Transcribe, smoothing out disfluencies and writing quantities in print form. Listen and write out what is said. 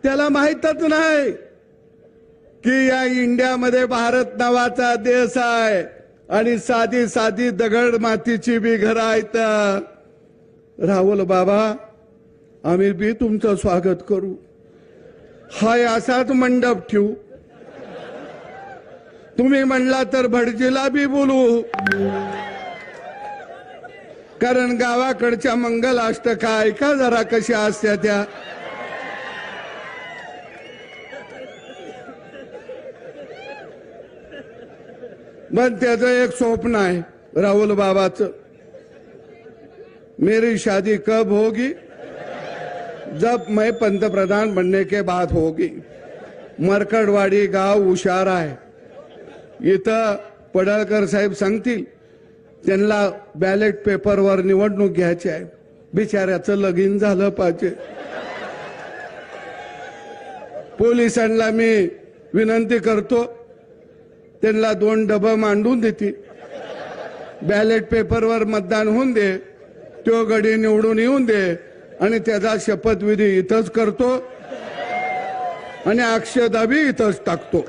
त्याला माहीतच नाही की या इंडियामध्ये भारत नावाचा देश आहे आणि साधी साधी दगड मातीची बी घरं आहेत. राहुल बाबा, आम्ही बी तुमचं स्वागत करू, हाय असाच मंडप ठेवू, तुम्ही म्हणला तर भटजीला बी बोलू, कारण गावाकडच्या मंगलाष्टका ऐका जरा कशा असत्या त्या. पण त्याचं एक स्वप्न आहे राहुल बाबाचं, मेरी शादी कब होगी, जब मैं पंतप्रधान बनने के बाद होगी. मरकडवाडी गाव हुशार आहे, इथं पडळकर साहेब सांगतील त्यांना बॅलेट पेपरवर निवडणूक घ्यायची आहे, बिचाऱ्याचं लगीन झालं पाहिजे. पोलिसांना मी विनंती करतो, त्यांना 2 डबं मांडून देतील, बॅलेट पेपरवर मतदान होऊन दे, तो गडी निवडून येऊन दे आणि त्याचा शपथविधी इथंच करतो आणि अक्षता बी इथंच टाकतो.